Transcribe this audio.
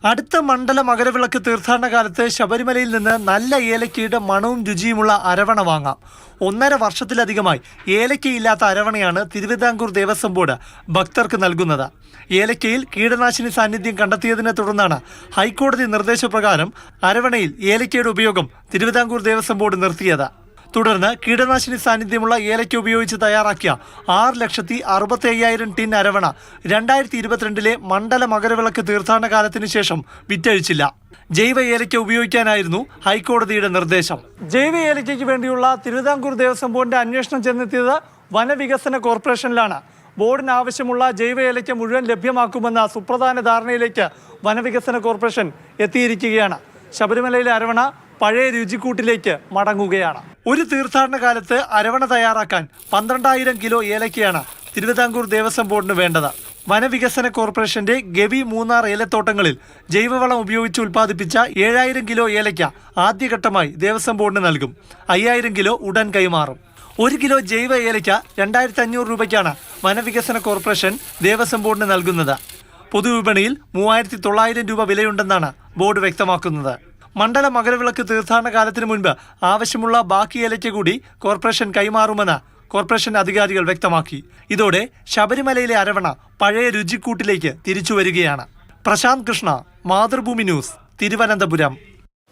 അടുത്ത മണ്ഡല മകരവിളക്ക് തീർത്ഥാടന കാലത്ത് ശബരിമലയിൽ നിന്ന് നല്ല ഏലക്കയുടെ മണവും രുചിയുമുള്ള അരവണ വാങ്ങാം. 1.5 വർഷത്തിലധികമായി ഏലക്കയില്ലാത്ത അരവണയാണ് തിരുവിതാംകൂർ ദേവസ്വം ബോർഡ് ഭക്തർക്ക് നൽകുന്നത്. ഏലക്കയിൽ കീടനാശിനി സാന്നിധ്യം കണ്ടെത്തിയതിനെ തുടർന്നാണ് ഹൈക്കോടതി നിർദ്ദേശപ്രകാരം അരവണയിൽ ഏലക്കയുടെ ഉപയോഗം തിരുവിതാംകൂർ ദേവസ്വം ബോർഡ് നിർത്തിയത്. തുടർന്ന് കീടനാശിനി സാന്നിധ്യമുള്ള ഏലക്ക ഉപയോഗിച്ച് തയ്യാറാക്കിയ 6,65,000 ടിൻ അരവണ 2022 മണ്ഡല മകരവിളക്ക് തീർത്ഥാടന കാലത്തിന് ശേഷം വിറ്റഴിച്ചില്ല. ജൈവ ഏലക്ക ഉപയോഗിക്കാനായിരുന്നു ഹൈക്കോടതിയുടെ നിർദ്ദേശം. ജൈവ ഏലക്കയ്ക്ക് വേണ്ടിയുള്ള തിരുവിതാംകൂർ ദേവസ്വം ബോർഡിന്റെ അന്വേഷണം ചെന്നെത്തിയത് വനവികസന കോർപ്പറേഷനിലാണ്. ബോർഡിന് ആവശ്യമുള്ള ജൈവ ഏലക്ക മുഴുവൻ ലഭ്യമാക്കുമെന്ന സുപ്രധാന ധാരണയിലേക്ക് വനവികസന കോർപ്പറേഷൻ എത്തിയിരിക്കുകയാണ്. ശബരിമലയിലെ അരവണ പഴയ രുചിക്കൂട്ടിലേക്ക് മടങ്ങുകയാണ്. ഒരു തീർത്ഥാടന കാലത്ത് അരവണ തയ്യാറാക്കാൻ 12,000 കിലോ ഏലക്കയാണ് തിരുവിതാംകൂർ ദേവസ്വം ബോർഡിന് വേണ്ടത്. വനവികസന കോർപ്പറേഷന്റെ ഗവി മൂന്നാർ ഏലത്തോട്ടങ്ങളിൽ ജൈവവളം ഉപയോഗിച്ച് ഉൽപ്പാദിപ്പിച്ച 7,000 കിലോ ഏലക്ക ആദ്യഘട്ടമായി ദേവസ്വം ബോർഡിന് നൽകും. 5,000 കിലോ ഉടൻ കൈമാറും. 1 കിലോ ജൈവ ഏലക്ക 2,500 രൂപയ്ക്കാണ് വനവികസന കോർപ്പറേഷൻ ദേവസ്വം ബോർഡിന് നൽകുന്നത്. പൊതുവിപണിയിൽ 3,900 രൂപ വിലയുണ്ടെന്നാണ് ബോർഡ് വ്യക്തമാക്കുന്നത്. മണ്ഡല മകരവിളക്ക് തീർത്ഥാടന കാലത്തിന് മുൻപ് ആവശ്യമുള്ള ബാക്കി ഏലയ്ക്ക കൂടി കോർപ്പറേഷൻ കൈമാറുമെന്ന് കോർപ്പറേഷൻ അധികാരികൾ വ്യക്തമാക്കി. ഇതോടെ ശബരിമലയിലെ അരവണ പഴയ രുചിക്കൂട്ടിലേക്ക് തിരിച്ചു വരികയാണ്. പ്രശാന്ത് കൃഷ്ണ, മാതൃഭൂമി ന്യൂസ്, തിരുവനന്തപുരം.